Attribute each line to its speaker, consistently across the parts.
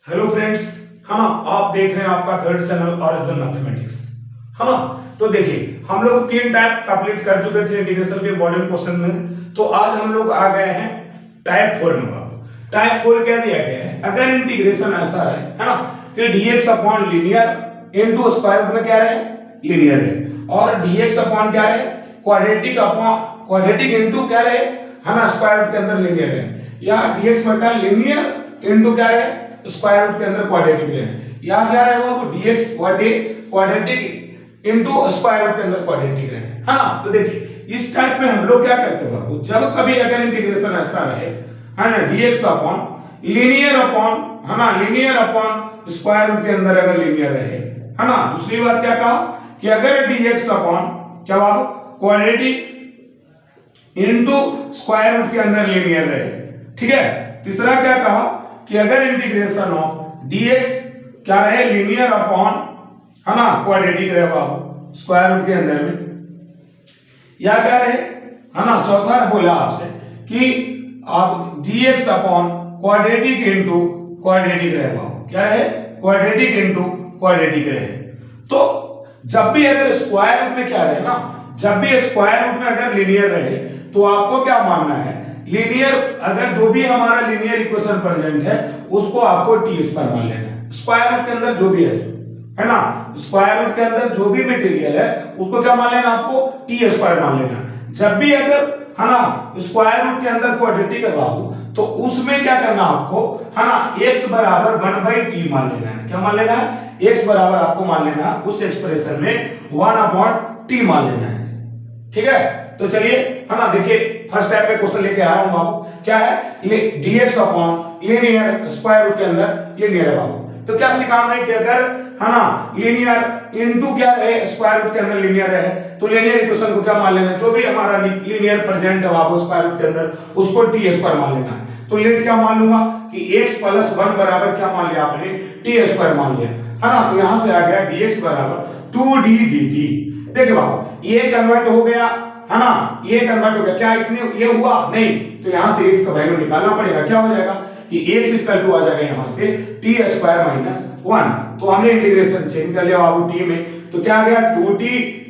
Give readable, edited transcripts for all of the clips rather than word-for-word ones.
Speaker 1: Hello friends, है ना। आप देख रहे हैं आपका थर्ड चैनल ओरिजिनल मैथमेटिक्स, है ना। तो देखिए हम लोग तीन टाइप कंप्लीट कर चुके थे इंटीग्रेशन के मॉडल क्वेश्चन में। तो आज हम लोग आ गए हैं टाइप 4 में। टाइप 4 क्या दिया गया है, अगर इंटीग्रेशन ऐसा है ना, कि dx upon linear into square root में क्या है, लीनियर है, और dx अपॉन क्या है, क्वाड्रेटिक अपॉन क्वाड्रेटिक इनटू क्या है ना, स्क्वायर रूट के अंदर लीनियर है, या dx बटा लीनियर इनटू क्या है, स्क्वायर रूट के अंदर क्वाड्रेटिक है, या क्या है वो dx बटे क्वाड्रेटिक इनटू स्क्वायर रूट के अंदर क्वाड्रेटिक है ना। तो देखिए इस टाइप में हम लोग क्या करते हैं बाबू, जब कभी अगर इंटीग्रेशन ऐसा रहे है ना, dx अपॉन लीनियर अपॉन है ना, लीनियर अपॉन स्क्वायर रूट के अंदर अगर लीनियर रहे है ना। दूसरी बात क्या कहा कि अगर dx अपॉन क्या बाबू क्वाड्रेटिक इनटू स्क्वायर रूट के अंदर लीनियर रहे, ठीक है। तीसरा क्या कहा कि अगर इंटीग्रेशन ऑफ dx क्या रहे, लीनियर अपॉन है ना क्वाड्रेटिक रहे बाबू स्क्वायर रूट के अंदर में, या क्या रहे है ना। चौथा बोला आपसे कि आप dx upon quadratic into quadratic रहे बाबू, क्या रहे, क्वाड्रेटिक इनटू क्वाड्रेटिक रहे। तो जब भी अगर स्क्वायर रूट में क्या रहे ना, जब भी स्क्वायर रूट में अगर लीनियर रहे तो आपको क्या मानना है, लीनियर अगर जो भी हमारा लीनियर इक्वेशन प्रेजेंट है उसको आपको टी स्क्वायर मान लेना है। स्क्वायर रूट के अंदर जो भी है ना, स्क्वायर रूट के अंदर जो भी मटेरियल है उसको क्या मान लेना, आपको टी स्क्वायर मान लेना। जब भी अगर है ना स्क्वायर रूट के अंदर क्वाड्रेटिक है बाबू, तो उसमें क्या करना आपको है ना, x बराबर 1/t मान लेना है। क्या मान लेना है, x बराबर आपको मान लेना है उस एक्सप्रेशन में 1/t मान लेना है, ठीक है। तो चलिए है ना, देखिए फर्स्ट टाइप में क्वेश्चन लेके आया हूं बाबू, क्या है ये dx upon linear square root के अंदर लीनियर है बाबू। तो क्या सिखा रहे कि अगर है ना लीनियर इनटू क्या रहे, स्क्वायर रूट के अंदर लीनियर रहे, तो लीनियर इक्वेशन को क्या मान लेना, जो भी हमारा लीनियर प्रेजेंट है बाबू स्क्वायर रूट के अंदर उसको टी स्क्वायर मान लेना है। तो लेट क्या मान लूंगा कि x + 1 बराबर क्या मान लिया आपने, टी स्क्वायर मान लिया है ना। तो यहां से आ गया dx बराबर 2d dt। देखिए बाबू ये कन्वर्ट हो गया है ना, ये कन्वर्ट हो गया, क्या इसमें ये हुआ नहीं, तो यहां से x का वैल्यू निकालना पड़ेगा। क्या हो जाएगा कि x = आ जाएगा यहां से t स्क्वायर - 1। तो हमने इंटीग्रेशन चेंज कर लिया बाबू t में, तो क्या आ गया 2t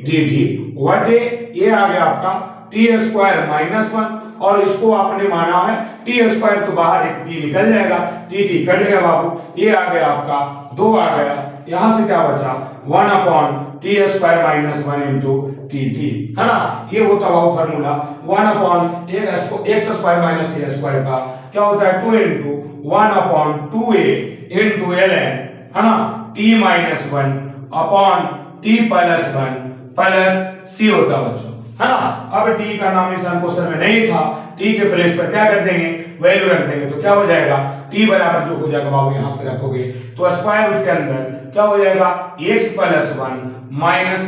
Speaker 1: dt बटे ये आ गया आपका t स्क्वायर - 1, और इसको आपने माना है t स्क्वायर, तो बाहर एक t निकल जाएगा, dt कट गया बाबू, ये आ गया आपका 2 आ गया, यहां से क्या बचा 1/t स्क्वायर - 1 इनटू dt, है ना। ये होता है formula 1/x square minus a square का क्या होता है 2 इनटू 1/2a इनटू ln, है ना, t - 1 upon t + 1 plus c होता है बच्चों, है ना। अब t का नाम निशान क्वेश्चन में नहीं था, t के प्लेस पर क्या कर देंगे, वैल्यू रख देंगे, तो क्या हो जाएगा t बराबर जो हो जाएगा बाबू यहां से रखोगे तो स्क्वायर रूट के अंदर क्या हो जाएगा x + 1 -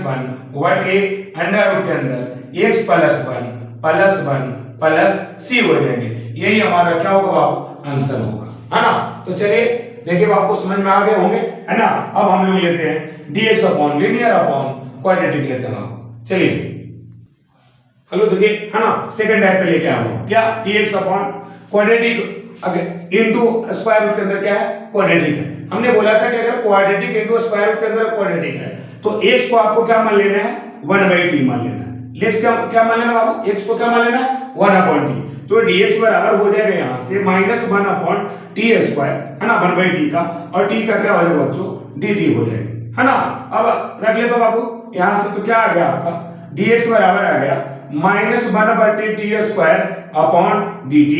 Speaker 1: 1 बटे अंडर रूट के अंदर x + 1 + 1 प्लस c हो जाएंगे। यही हमारा क्या होगा बाबू, आंसर होगा, है ना। तो चलिए देखिए आपको समझ में आ गए होंगे, है ना। अब हम लोग लेते हैं dx upon linear upon quadratic लेते हैं बाबू। चलिए हेलो देखिए, है ना, सेकंड टाइप पे लेके आया हूं, क्या dx अपॉन क्वाड्रेटिक अगर इनटू स्क्वायर रूट के अंदर क्या है, क्वाड्रेटिक है। हमने बोला था कि अगर क्वाड्रेटिक इनटू स्क्वायर रूट के अंदर क्वाड्रेटिक है तो x को आपको क्या मान लेना है, 1/t मान लेना है। x क्या मान लेना बाबू, x को क्या मान लेना 1/t। तो dx बराबर हो जाएगा यहां से -1/t स्क्वायर, है ना, 1/t का, और t का क्या हो जाएगा बच्चों dt हो जाएगा, है ना। अब रख ले तो बाबू यहां से, तो क्या आ गया आपका dx बराबर आ गया -1/t स्क्वायर अपॉन dt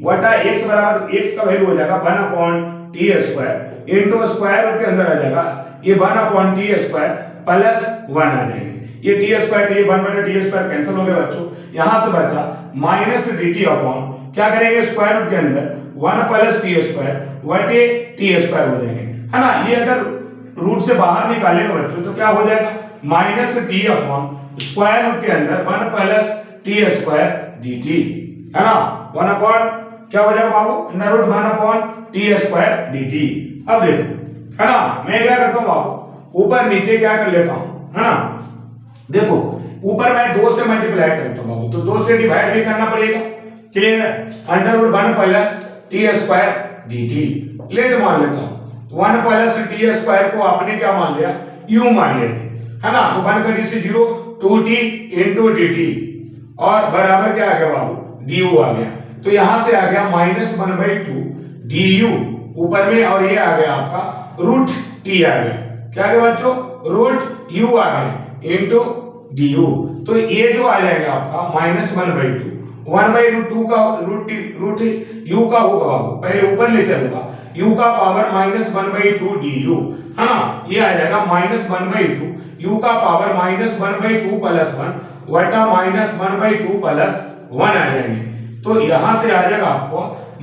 Speaker 1: बटा x बराबर x का वैल्यू हो जाएगा 1/t square into square root के अंदर आ जाएगा ये 1/t स्क्वायर प्लस 1 आ जाएगा। ये t square t 1/t square cancel हो गया बच्चों, यहां से बचा -dt अपॉन क्या करेंगे स्क्वायर रूट के अंदर 1 + t स्क्वायर बटे t स्क्वायर हो जाएंगे, है ना। ये अगर रूट से बाहर निकालेंगे बच्चों तो क्या हो जाएगा -t अपॉन स्क्वायर रूट के अंदर 1 + t स्क्वायर dt, है ना। 1 अपॉन क्या हो जाएगा बाबू under root 1/t square dt। अब देखो, है ना, मैं क्या करता हूं बाबू ऊपर नीचे क्या कर लेता हूं, है ना। देखो ऊपर मैं 2 से मल्टीप्लाई करता हूं बाबू, तो 2 से डिवाइड भी करना पड़ेगा, क्लियर है। Under root 1 + t square dt let मान लेता हूं, 1 प्लस टी स्क्वायर को आपने क्या मान लिया, यू मान लिया, है ना। तो 1 का डी से 0, 2t इंटू dt और बराबर क्या आ गया बाबू, du आ गया। तो यहां से आ गया -1/2 du ऊपर में, और ये आ गया आपका रूट t आ गया, क्या आ गया बच्चों, रूट u आ गया इंटू du। तो ये जो आ जाएगा आपका -1/2, 1/2 का रूट u का होगा बाबू, पहले ऊपर ले चलूंगा, u का पावर -1/2 du, है ना। ये आ जाएगा -1/2 u का पावर -1/2 प्लस 1 वटा -1/2 प्लस 1 आ जाएंगे। तो यहां से आ जाएगा आपको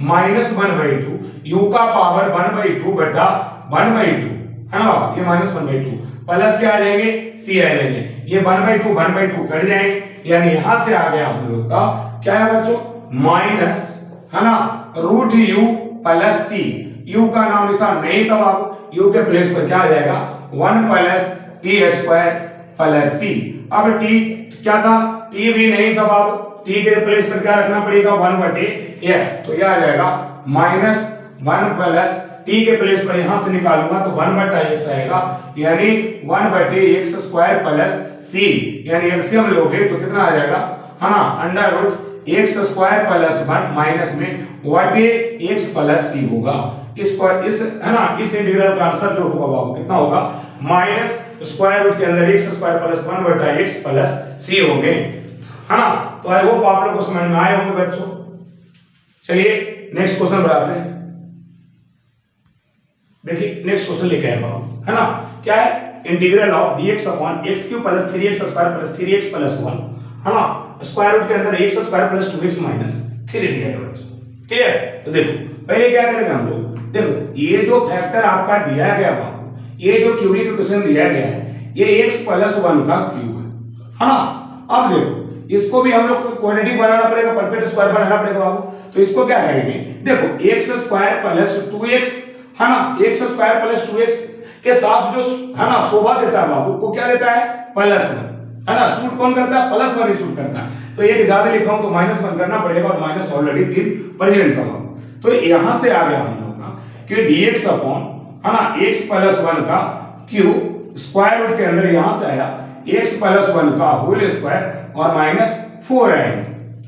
Speaker 1: -1/2 u का पावर 1/2 बटा 1/2, है ना। ये -1/2 प्लस क्या आ जाएंगे, c आ जाएंगे, ये 1/2 कट जाएंगे, यानी यहां से आ गया हम लोग का क्या है बच्चों, माइनस, है ना, root u plus c। u का नाम निशान नहीं था बाबू, u के प्लेस पर क्या आ जाएगा, 1 plus T square plus c। अब t क्या था, t भी नहीं था बाबू, t के प्लेस पर क्या रखना पड़ेगा, 1/x। तो ये आ जाएगा -1 प्लस t के प्लेस पर यहां से निकालूंगा तो 1/x आएगा, यानी 1/x स्क्वायर प्लस c, यानी एलसीएम लोगे तो कितना आ जाएगा, है ना, under x square plus 1 minus में बटे x प्लस c होगा। इस है ना, इस इंटीग्रल का आंसर जो होगा बाबू कितना होगा, माइनस स्क्वायर रूट के अंदर x स्क्वायर प्लस 1 बटा x प्लस c हो गए, है ना। तो आई होप आप लोगों को समझ में आए होंगे बच्चों। चलिए नेक्स्ट क्वेश्चन बढ़ाते हैं। देखिए नेक्स्ट क्वेश्चन लेके आए बाबू, है ना, क्या है, integral of dx upon x³ plus 3x square plus 3x plus 1, है ना, स्क्वायर रूट के अंदर x square plus 2x minus 3 दिया है बच्चों, ठीक है। तो देखो पहले क्या करेंगे हम लोग, देखो ये जो फैक्टर आपका दिया गया बाबू, ये जो क्यूबिक इक्वेशन दिया गया है, ये x प्लस 1 का क्यूब है ना। अब देखो इसको भी हम लोग को क्वाड्रेटिक बनाना पड़ेगा, परफेक्ट स्क्वायर बनाना पड़ेगा बाबू। तो इसको क्या करेंगे, देखो x स्क्वायर प्लस 2x, है ना, x स्क्वायर प्लस 2x के साथ जो, है ना, शोभा देता है बाबू, वो क्या देता है, प्लस 1, है ना। सूट कौन करता है, प्लस 1 ही सूट करता है। तो एक ज्यादा लिखा हूं तो -1 करना पड़ेगा, और माइनस ऑलरेडी 3 प्रेजेंट था बाबू। तो यहां से आ गया हम लोग का कि dx अपॉन, है ना, x प्लस 1 का क्यूब स्क्वायर रूट के अंदर यहां से आया x प्लस 1 का होल स्क्वायर और -4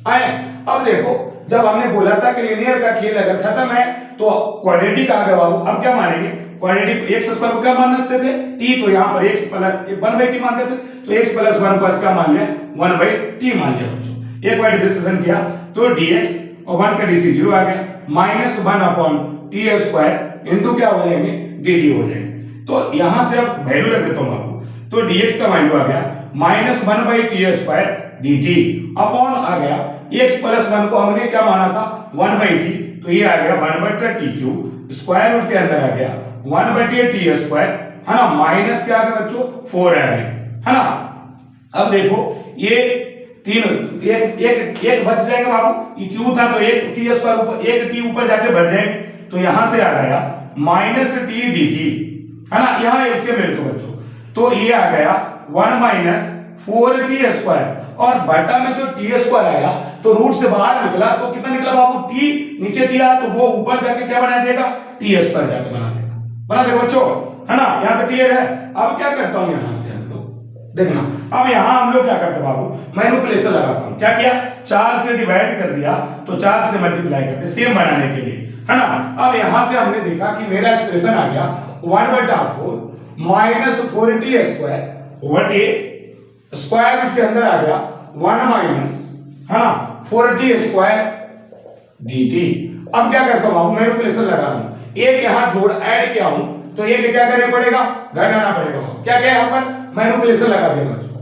Speaker 1: आए। अब देखो जब हमने बोला था कि लीनियर का खेल अगर खत्म है तो क्वाड्रेटिक आ गया बाबू। अब क्या मानेंगे, क्वाड्रेटिक x स्क्वायर को क्या मानते थे, t, तो यहां पर x प्लस 1/t मानते थे, तो x प्लस 1 को क्या मान लिया, 1/t मान लिया बच्चों। एक बार डिफरेंशिएशन किया तो dx और 1 का d से 0 आ गया, -1 अपॉन टी स्क्वायर इंटू क्या हो जाएंगे, dt हो जाएंगे। तो यहां से अब वैल्यू रख देता हूं बाबू, तो dx का वैल्यू आ गया -1/t स्क्वायर dt अपॉन आ गया x प्लस 1 को हमने क्या माना था, 1/t, तो ये आ गया 1/t³ स्क्वायर रूट के अंदर आ गया 1/t स्क्वायर, है ना, माइनस क्या आ गया बच्चों, 4 आ गया, है ना। अब देखो ये तीन एक बच जाएगा बाबू, ये क्यू था तो एक टी स्क्वायर ऊपर, एक टी ऊपर जाके बच जाएंगे, तो यहां से आ गया -t dt, है ना। यहां एलसीएम ले लो बच्चों, तो ये आ गया 1 - 4t स्क्वायर, और बटा में जो टी स्क्वायर आया तो रूट से बाहर निकला तो कितना निकला बाबू, टी नीचे दिया तो वो ऊपर जाके क्या बना देगा, टी स्क्वायर जाके बना देगा बच्चों, है ना। यहां तक क्लियर है। अब क्या करता हूं यहां से हम लोग देखना, अब यहां हम लोग क्या करते हैं बाबू, मैनिपुलेशन लगाता हूं। क्या किया, 4 से डिवाइड कर दिया तो 4 से मल्टीप्लाई करते सेम बनाने के लिए, है ना। अब यहां से हमने देखा कि मेरा एक्सप्रेशन आ गया 1/4 - 4t स्क्वायर बटे स्क्वायर रूट के अंदर आ गया 1 माइनस, है ना, 4t स्क्वायर dt। अब क्या करता हूं, मैनिपुलेशन लगा रहा हूं, एक यहां जोड़ ऐड किया हूं तो एक क्या करना पड़ेगा, घटाना पड़ेगा। क्या क्या यहां पर मैनिपुलेशन लगा देना बच्चों,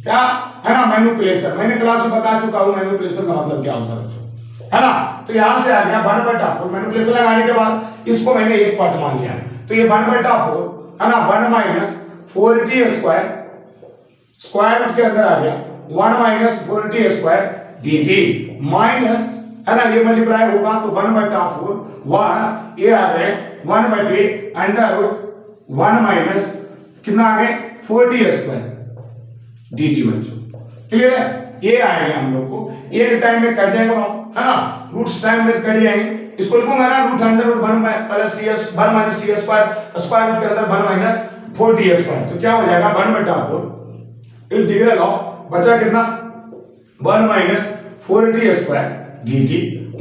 Speaker 1: क्या, है ना, मैनिपुलेशन। मैंने क्लास में बता चुका हूं मैनिपुलेशन का मतलब क्या होता है बच्चों, है ना। तो यहां से आ गया 1/4, मैनिपुलेशन लगाने के बाद इसको मैंने एक पार्ट मान लिया, तो ये 1/4, है ना, 1 - 4t स्क्वायर स्क्वायर रूट के अंदर आ गया 1 - 4t स्क्वायर dt माइनस, है ना, ये मल्टीप्लाई होगा तो 1/4 1, ये आ गए 1/√1 माइनस कितना आ गए 4t स्क्वायर dt बच्चों, क्लियर है। ये आएंगे हम लोग को एक टाइम में कट जाएगा, है ना, रूट्स टाइम में कट जाएंगे, इसको लिखूंगा ना root under root 1 plus t s 1 minus t square square root के अंदर 1 माइनस 4 टी स्क्वायर, तो क्या हो जाएगा 1/4 इंटीग्रल ऑफ बचा कितना 1 minus 4 T square dt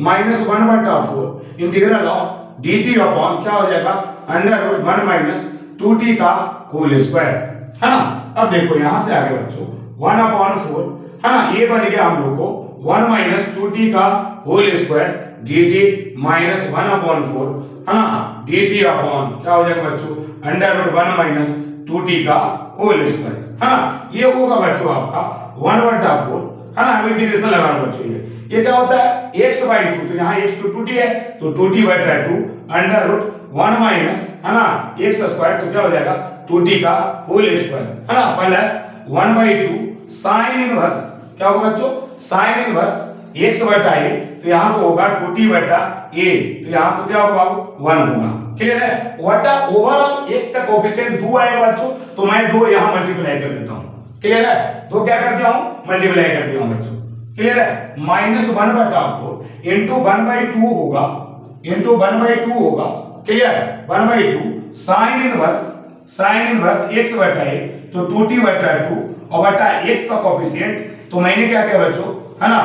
Speaker 1: minus 1/4 integral of dt upon क्या हो जाएगा अंडर रूट 1 माइनस 2t का होल स्क्वायर, है ना। अब देखो यहां से आगे बच्चों 1/4 है ना, ये बन गया हम लोग को 1 माइनस 2t का होल स्क्वायर dt माइनस 1/4 है ना dt अपॉन क्या हो जाएगा बच्चों अंडर रूट 1 माइनस 2t का होल स्क्वायर, है ना। ये होगा बच्चों आपका 1/4, है ना। इंटीग्रेशन लगाना बच्चों, ये क्या होता है x/2, तो यहाँ x तो 2t है तो 2t/2 अंडर रूट 1 माइनस है ना x स्क्वायर, तो क्या हो जाएगा 2t का होल स्क्वायर, है ना, प्लस 1/2 साइन इनवर्स क्या होगा बच्चों साइन इनवर्स x/a, तो यहाँ तो होगा 2t/a, तो यहाँ तो क्या होगा 1 होगा, क्लियर है। वटा ओवरऑल x का कोएफिशिएंट 2 आएगा बच्चों, तो मैं 2 यहाँ मल्टीप्लाई कर देता हूँ, क्लियर है। तो क्या कर दिया हूँ मल्टीप्लाई कर दिया हूँ बच्चों, क्लियर है। माइनस 1/4 इंटू 1/2 होगा, इंटू 1/2 होगा, क्लियर, 1/2 साइन इनवर्स x/a, तो 2t/2 और बटा x का कोएफिशिएंट, तो मैंने क्या किया बच्चों, है ना,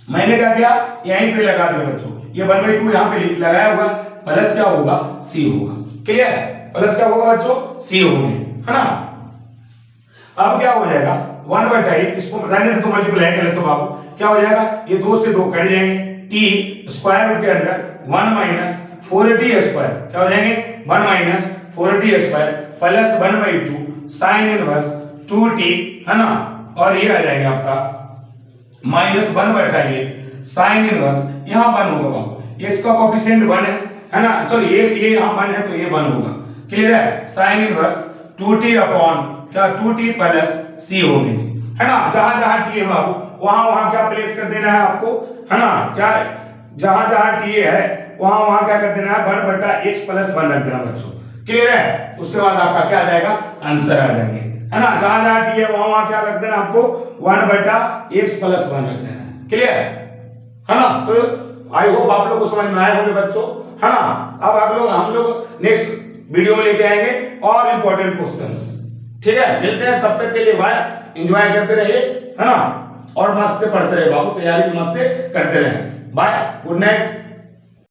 Speaker 1: मैंने क्या किया यहीं पे लगा दिया बच्चों, ये 1/2 यहाँ पे लगाया हुआ, प्लस क्या होगा c होगा, क्लियर है, प्लस क्या होगा बच्चों c होगा, है ना। अब क्या हो जाएगा 1/8, इसको रहने दे तो मल्टीप्लाई कर ले तो बाबू क्या हो जाएगा, ये 2 से 2 कट जाएंगे, t स्क्वायर रूट के अंदर 1 माइनस 4t स्क्वायर क्या हो जाएंगे 1 minus 4t square plus 1/2 sine inverse 2t, है ना, और ये आ जाएगा आपका माइनस 1/8 साइन इनवर्स, यहाँ 1 होगा बाबू, x का कोएफिशिएंट 1 है ना, सॉरी ये यहाँ 1 है तो ये 1 होगा, क्लियर है। साइन इनवर्स 2t अपॉन क्या 2t प्लस c होगी, है ना। जहां जहां t है बाबू वहां क्या प्लेस कर देना है आपको, है ना, क्या जहां जहां t है वहां क्या कर देना है 1/x प्लस 1 रख देना बच्चों, क्लियर है। उसके बाद आपका क्या आ जाएगा आंसर आ जाएंगे, है ना। जहां जहां t है वहां क्या रख देना आपको 1/x प्लस 1 रख देना, क्लियर है ना। तो आई होप आप लोग को समझ में आए होंगे बच्चों, है ना। अब हम लोग नेक्स्ट वीडियो में लेके आएंगे और इंपॉर्टेंट क्वेश्चंस, ठीक है। मिलते हैं, तब तक के लिए बाय, एंजॉय करते रहिए, है ना, और मस्त से पढ़ते रहे बाबू, तैयारी मस्त से करते रहे, बाय, गुड नाइट।